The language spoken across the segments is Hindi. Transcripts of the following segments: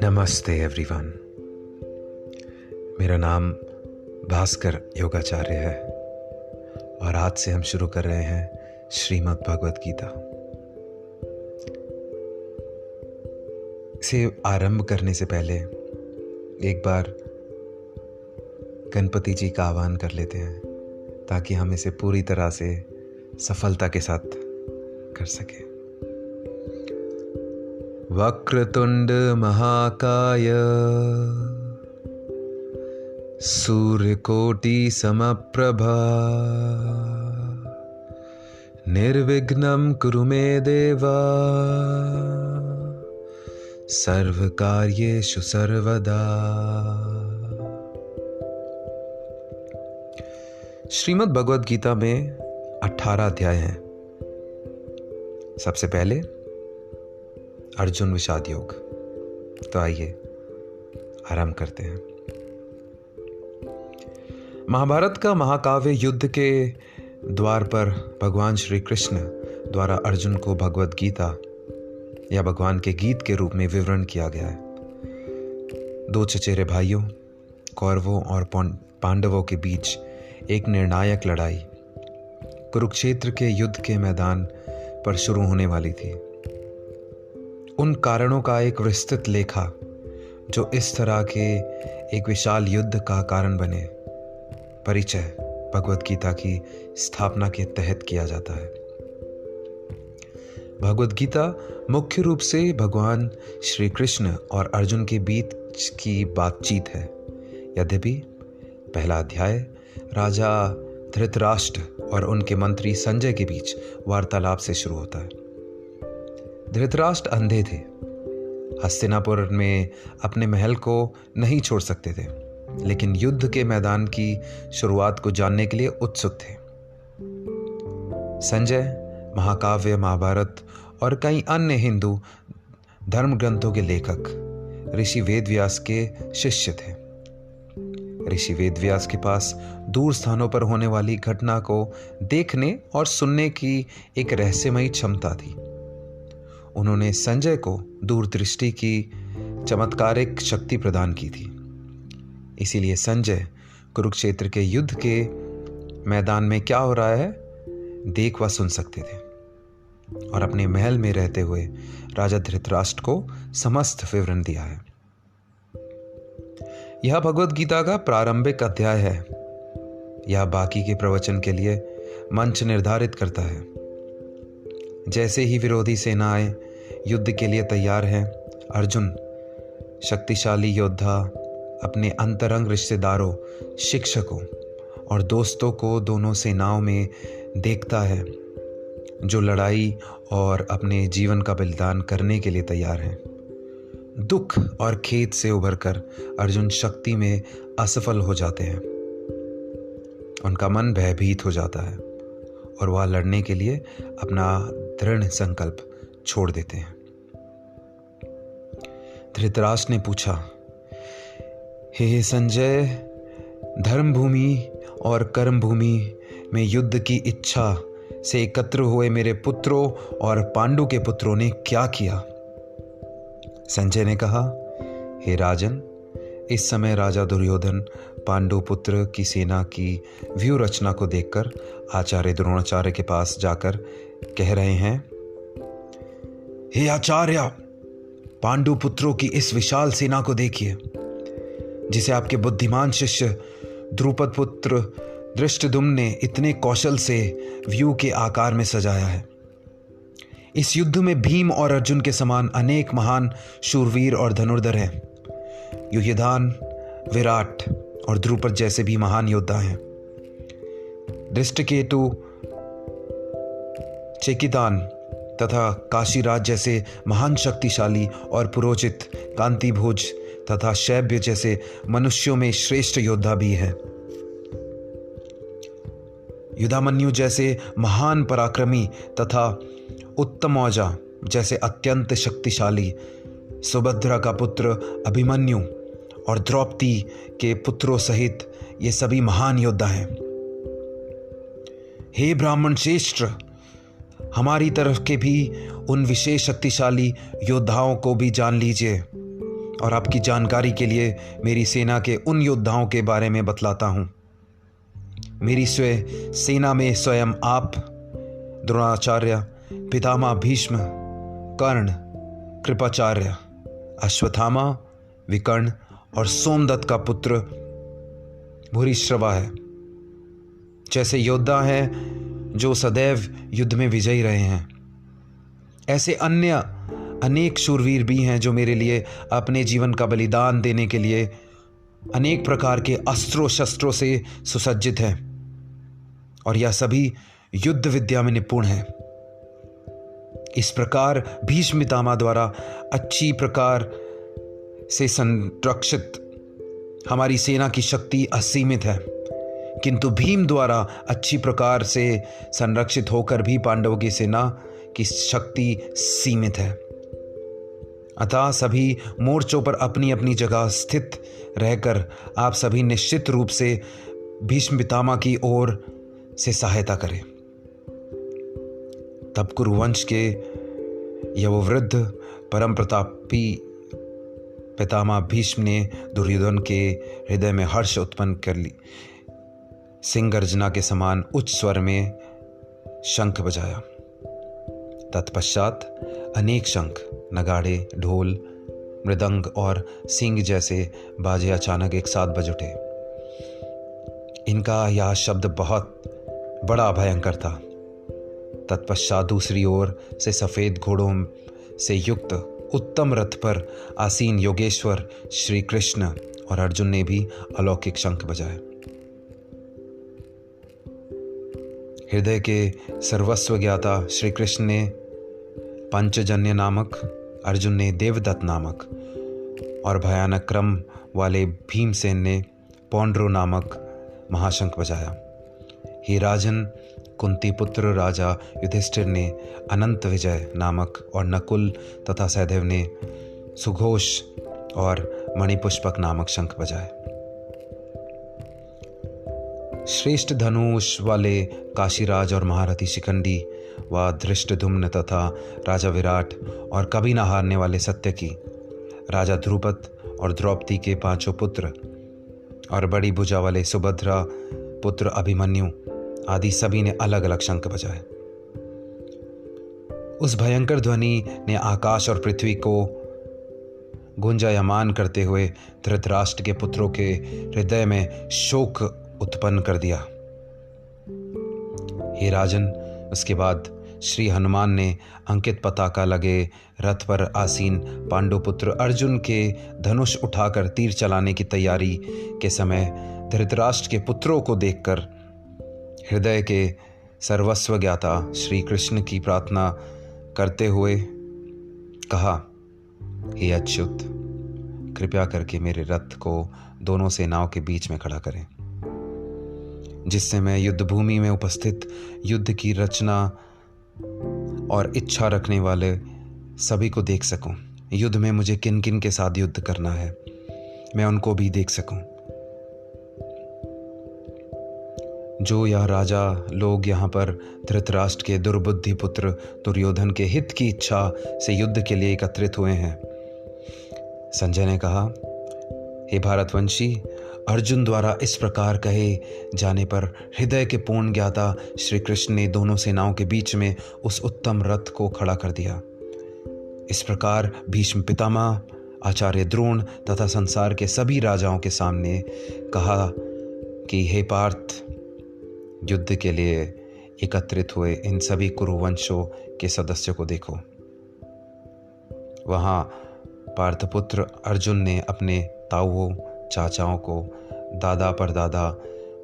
नमस्ते एवरीवन। मेरा नाम भास्कर योगाचार्य है और आज से हम शुरू कर रहे हैं श्रीमद् भगवद गीता। इसे आरंभ करने से पहले एक बार गणपति जी का आह्वान कर लेते हैं ताकि हम इसे पूरी तरह से सफलता के साथ कर सकें। वक्रतुंड महाकाय सूर्यकोटि समप्रभा निर्विघ्नं कुरु मे देवा सर्वकार्येषु सर्वदा। श्रीमद् भगवद गीता में 18 अध्याय हैं। सबसे पहले अर्जुन विषाद योग। तो आइए आरंभ करते हैं। महाभारत का महाकाव्य युद्ध के द्वार पर भगवान श्री कृष्ण द्वारा अर्जुन को भगवद गीता या भगवान के गीत के रूप में विवरण किया गया है। दो चचेरे भाइयों कौरवों और पांडवों के बीच एक निर्णायक लड़ाई कुरुक्षेत्र के युद्ध के मैदान पर शुरू होने वाली थी। उन कारणों का एक विस्तृत लेखा जो इस तरह के एक विशाल युद्ध का कारण बने, परिचय भगवद गीता की स्थापना के तहत किया जाता है। भगवद गीता मुख्य रूप से भगवान श्री कृष्ण और अर्जुन के बीच की बातचीत है। यद्यपि पहला अध्याय राजा धृतराष्ट्र और उनके मंत्री संजय के बीच वार्तालाप से शुरू होता है। धृतराष्ट्र अंधे थे, हस्तिनापुर में अपने महल को नहीं छोड़ सकते थे, लेकिन युद्ध के मैदान की शुरुआत को जानने के लिए उत्सुक थे। संजय महाकाव्य महाभारत और कई अन्य हिंदू धर्म ग्रंथों के लेखक ऋषि वेदव्यास के शिष्य थे। ऋषि वेदव्यास के पास दूर स्थानों पर होने वाली घटना को देखने और सुनने की एक रहस्यमयी क्षमता थी। उन्होंने संजय को दूरदृष्टि की चमत्कारिक शक्ति प्रदान की थी। इसीलिए संजय कुरुक्षेत्र के युद्ध के मैदान में क्या हो रहा है देख व सुन सकते थे और अपने महल में रहते हुए राजा धृतराष्ट्र को समस्त विवरण दिया है। यह भगवद गीता का प्रारंभिक अध्याय है। यह बाकी के प्रवचन के लिए मंच निर्धारित करता है। जैसे ही विरोधी सेनाएं युद्ध के लिए तैयार हैं, अर्जुन शक्तिशाली योद्धा अपने अंतरंग रिश्तेदारों, शिक्षकों और दोस्तों को दोनों सेनाओं में देखता है जो लड़ाई और अपने जीवन का बलिदान करने के लिए तैयार हैं। दुख और खेद से उभरकर अर्जुन शक्ति में असफल हो जाते हैं। उनका मन भयभीत हो जाता है और वह लड़ने के लिए अपना दृढ़ संकल्प छोड़ देते हैं। धृतराष्ट्र ने पूछा, हे संजय, धर्म भूमि और कर्म भूमि में युद्ध की इच्छा से एकत्र हुए मेरे पुत्रों और पांडु के पुत्रों ने क्या किया? संजय ने कहा, हे राजन, इस समय राजा दुर्योधन पांडु पुत्र की सेना की व्यूह रचना को देखकर आचार्य द्रोणाचार्य के पास जाकर कह रहे हैं, हे आचार्य, पांडु पुत्रों की इस विशाल सेना को देखिए जिसे आपके बुद्धिमान शिष्य द्रुपद पुत्र धृष्टद्युम्न ने इतने कौशल से व्यूह के आकार में सजाया है। इस युद्ध में भीम और अर्जुन के समान अनेक महान शूरवीर और धनुर्धर हैं। युधिष्ठिर, विराट और द्रुपद जैसे भी महान योद्धा हैं। धृष्टकेतु, चेकितान तथा काशीराज जैसे महान शक्तिशाली और पुरोहित, कांतिभोज तथा शैब्य जैसे मनुष्यों में श्रेष्ठ योद्धा भी हैं। युधामन्यु जैसे महान पराक्रमी तथा उत्तमौजा जैसे अत्यंत शक्तिशाली, सुभद्रा का पुत्र अभिमन्यु और द्रौपदी के पुत्रों सहित ये सभी महान योद्धा हैं। हे ब्राह्मण श्रेष्ठ, हमारी तरफ के भी उन विशेष शक्तिशाली योद्धाओं को भी जान लीजिए और आपकी जानकारी के लिए मेरी सेना के उन योद्धाओं के बारे में बतलाता हूँ। मेरी सेना में स्वयं आप, द्रोणाचार्य, पितामह भीष्म, कर्ण, कृपाचार्य, अश्वत्थामा, विकर्ण और सोमदत्त का पुत्र भूरिश्रवा है, जैसे योद्धा हैं जो सदैव युद्ध में विजयी रहे हैं। ऐसे अन्य अनेक शूरवीर भी हैं जो मेरे लिए अपने जीवन का बलिदान देने के लिए अनेक प्रकार के अस्त्रों शस्त्रों से सुसज्जित हैं, और यह सभी युद्ध विद्या में निपुण हैं। इस प्रकार भीष्म पितामह द्वारा अच्छी प्रकार से संरक्षित हमारी सेना की शक्ति असीमित है, किंतु भीम द्वारा अच्छी प्रकार से संरक्षित होकर भी पांडवों की सेना की शक्ति सीमित है। अतः सभी मोर्चों पर अपनी अपनी जगह स्थित रहकर आप सभी निश्चित रूप से भीष्म पितामह की ओर से सहायता करें। तब कुरुवंश के यववृद्ध परम प्रतापी पितामह भीष्म ने दुर्योधन के हृदय में हर्ष उत्पन्न कर ली। सिंह गर्जना के समान उच्च स्वर में शंख बजाया। तत्पश्चात अनेक शंख, नगाड़े, ढोल, मृदंग और सिंह जैसे बाजे अचानक एक साथ बज उठे। इनका यह शब्द बहुत बड़ा भयंकर था। तत्पश्चात दूसरी ओर से सफेद घोड़ों से युक्त उत्तम रथ पर आसीन योगेश्वर श्री कृष्ण और अर्जुन ने भी अलौकिक शंख बजाए। हृदय के सर्वस्व ज्ञाता श्री कृष्ण ने पंचजन्य नामक, अर्जुन ने देवदत्त नामक और भयानक क्रम वाले भीमसेन ने पौंड्रो नामक महाशंख बजाया। हे राजन, कुंती पुत्र राजा युधिष्ठिर ने अनंत विजय नामक और नकुल तथा सहदेव ने सुघोष और मणिपुष्पक नामक शंख बजाए। श्रेष्ठ धनुष वाले काशीराज और महारथी शिखंडी व धृष्टद्युम्न तथा राजा विराट और कभी न हारने वाले सत्यकी, राजा ध्रुपद और द्रौपदी के पांचों पुत्र और बड़ी भुजा वाले सुभद्रा पुत्र अभिमन्यु आदि सभी ने अलग अलग शंख बजाए। उस भयंकर ध्वनि ने आकाश और पृथ्वी को गुंजायमान करते हुए धृतराष्ट्र के पुत्रों के हृदय में शोक उत्पन्न कर दिया। हे राजन, उसके बाद श्री हनुमान ने अंकित पताका लगे रथ पर आसीन पांडुपुत्र अर्जुन के धनुष उठाकर तीर चलाने की तैयारी के समय धृतराष्ट्र के पुत्रों को देखकर हृदय के सर्वस्व ज्ञाता श्री कृष्ण की प्रार्थना करते हुए कहा, हे अच्युत, कृपया करके मेरे रथ को दोनों सेनाओं के बीच में खड़ा करें, जिससे मैं युद्ध भूमि में उपस्थित युद्ध की रचना और इच्छा रखने वाले सभी को देख सकूं। युद्ध में मुझे किन किन के साथ युद्ध करना है, मैं उनको भी देख सकूं। जो यह राजा लोग यहाँ पर धृतराष्ट्र के दुर्बुद्धि पुत्र दुर्योधन के हित की इच्छा से युद्ध के लिए एकत्रित हुए हैं। संजय ने कहा, हे भारतवंशी, अर्जुन द्वारा इस प्रकार कहे जाने पर हृदय के पूर्ण ज्ञाता श्री कृष्ण ने दोनों सेनाओं के बीच में उस उत्तम रथ को खड़ा कर दिया। इस प्रकार भीष्म पितामह, आचार्य द्रोण तथा संसार के सभी राजाओं के सामने कहा कि हे पार्थ, युद्ध के लिए एकत्रित हुए इन सभी कुरुवंशों के सदस्यों को देखो। वहां पार्थपुत्र अर्जुन ने अपने ताऊओं, चाचाओं को, दादा परदादा,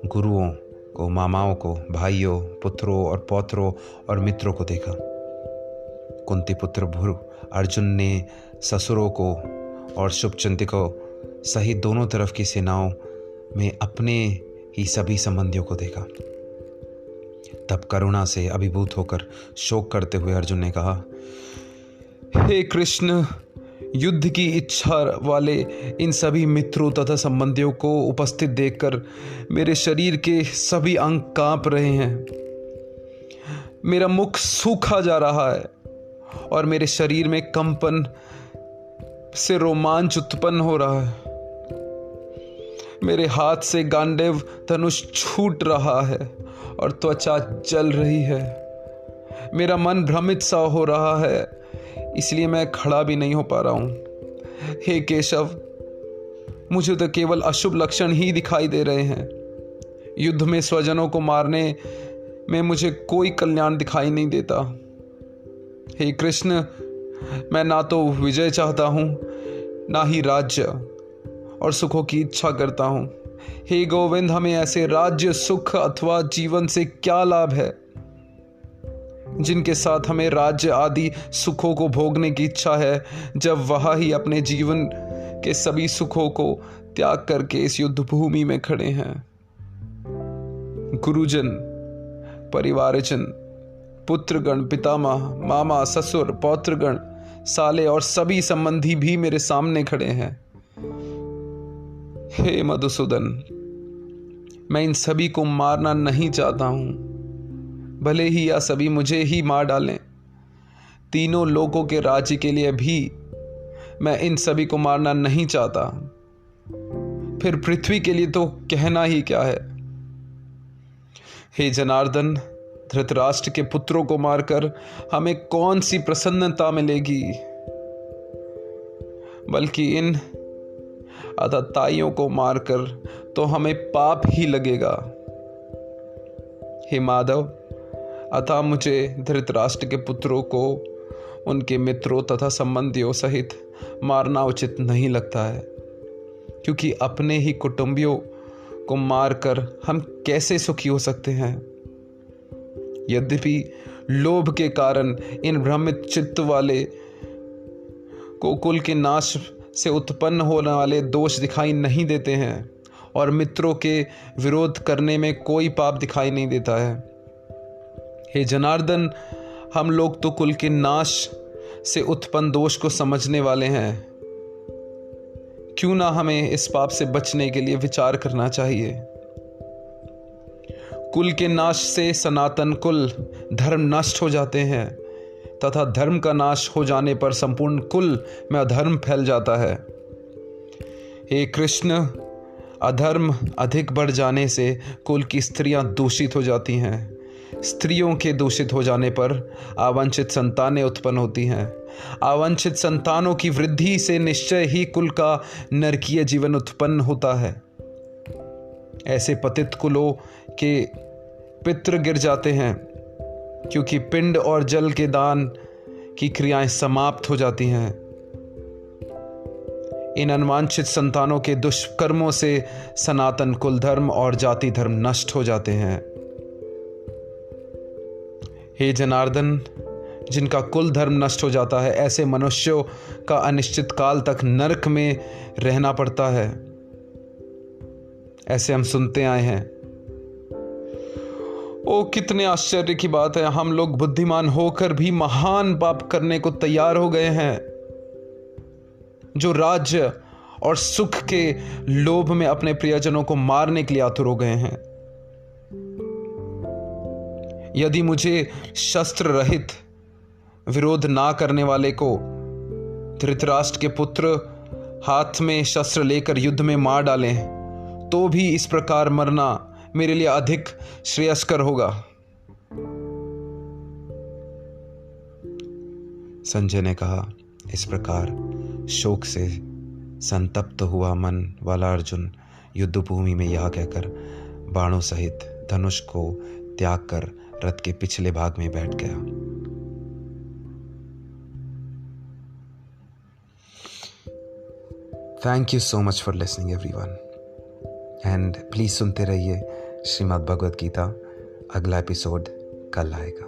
गुरुओं को, मामाओं को, भाइयों, पुत्रों और पौत्रों और मित्रों को देखा। कुंती पुत्र भुर अर्जुन ने ससुरों को और शुभचिंतकों सहित दोनों तरफ की सेनाओं में अपने ही सभी संबंधियों को देखा। तब करुणा से अभिभूत होकर शोक करते हुए अर्जुन ने कहा, हे कृष्ण, युद्ध की इच्छा वाले इन सभी मित्रों तथा संबंधियों को उपस्थित देखकर मेरे शरीर के सभी अंग कांप रहे हैं। मेरा मुख सूखा जा रहा है और मेरे शरीर में कंपन से रोमांच उत्पन्न हो रहा है। मेरे हाथ से गांडीव धनुष छूट रहा है और त्वचा जल रही है। मेरा मन भ्रमित सा हो रहा है, इसलिए मैं खड़ा भी नहीं हो पा रहा हूं। हे केशव, मुझे तो केवल अशुभ लक्षण ही दिखाई दे रहे हैं। युद्ध में स्वजनों को मारने में मुझे कोई कल्याण दिखाई नहीं देता। हे कृष्ण, मैं ना तो विजय चाहता हूं, ना ही राज्य और सुखों की इच्छा करता हूं। हे गोविंद, हमें ऐसे राज्य, सुख अथवा जीवन से क्या लाभ है जिनके साथ हमें राज्य आदि सुखों को भोगने की इच्छा है, जब वह ही अपने जीवन के सभी सुखों को त्याग करके इस युद्ध भूमि में खड़े हैं। गुरुजन, परिवारजन, पुत्रगण, पितामह, मामा, ससुर, पौत्रगण, साले और सभी संबंधी भी मेरे सामने खड़े हैं। हे मधुसूदन, मैं इन सभी को मारना नहीं चाहता हूं, भले ही यह सभी मुझे ही मार डालें। तीनों लोकों के राज्य के लिए भी मैं इन सभी को मारना नहीं चाहता। फिर पृथ्वी के लिए तो कहना ही क्या है। हे जनार्दन, धृतराष्ट्र के पुत्रों को मारकर हमें कौन सी प्रसन्नता मिलेगी, बल्कि इन आतताइयों को मारकर तो हमें पाप ही लगेगा। हे माधव, अतः मुझे धृतराष्ट्र के पुत्रों को उनके मित्रों तथा संबंधियों सहित मारना उचित नहीं लगता है, क्योंकि अपने ही कुटुंबियों को मारकर हम कैसे सुखी हो सकते हैं। यद्यपि लोभ के कारण इन भ्रमित चित्त वाले को कुल के नाश से उत्पन्न होने वाले दोष दिखाई नहीं देते हैं और मित्रों के विरोध करने में कोई पाप दिखाई नहीं देता है। हे जनार्दन, हम लोग तो कुल के नाश से उत्पन्न दोष को समझने वाले हैं। क्यों ना हमें इस पाप से बचने के लिए विचार करना चाहिए। कुल के नाश से सनातन कुल धर्म नष्ट हो जाते हैं तथा धर्म का नाश हो जाने पर संपूर्ण कुल में अधर्म फैल जाता है। हे कृष्ण, अधर्म अधिक बढ़ जाने से कुल की स्त्रियां दूषित हो जाती हैं। स्त्रियों के दूषित हो जाने पर अवांछित संतानें उत्पन्न होती हैं। अवांछित संतानों की वृद्धि से निश्चय ही कुल का नरकीय जीवन उत्पन्न होता है। ऐसे पतित कुलों के पितृ गिर जाते हैं, क्योंकि पिंड और जल के दान की क्रियाएं समाप्त हो जाती हैं। इन अनवांछित संतानों के दुष्कर्मों से सनातन कुल धर्म और जाति धर्म नष्ट हो जाते हैं। हे जनार्दन, जिनका कुल धर्म नष्ट हो जाता है, ऐसे मनुष्यों का अनिश्चित काल तक नरक में रहना पड़ता है। ऐसे हम सुनते आए हैं। ओ, कितने आश्चर्य की बात है, हम लोग बुद्धिमान होकर भी महान पाप करने को तैयार हो गए हैं, जो राज्य और सुख के लोभ में अपने प्रियजनों को मारने के लिए आतुर हो गए हैं। यदि मुझे शस्त्र रहित विरोध ना करने वाले को धृतराष्ट्र के पुत्र हाथ में शस्त्र लेकर युद्ध में मार डालें, तो भी इस प्रकार मरना मेरे लिए अधिक श्रेयस्कर होगा। संजय ने कहा। इस प्रकार शोक से संतप्त हुआ मन वाला अर्जुन युद्ध भूमि में यह कहकर बाणों सहित धनुष को त्याग कर रथ के पिछले भाग में बैठ गया। Thank you so much for listening everyone, and please सुनते रहिए श्रीमद् भगवद गीता। अगला एपिसोड कल आएगा।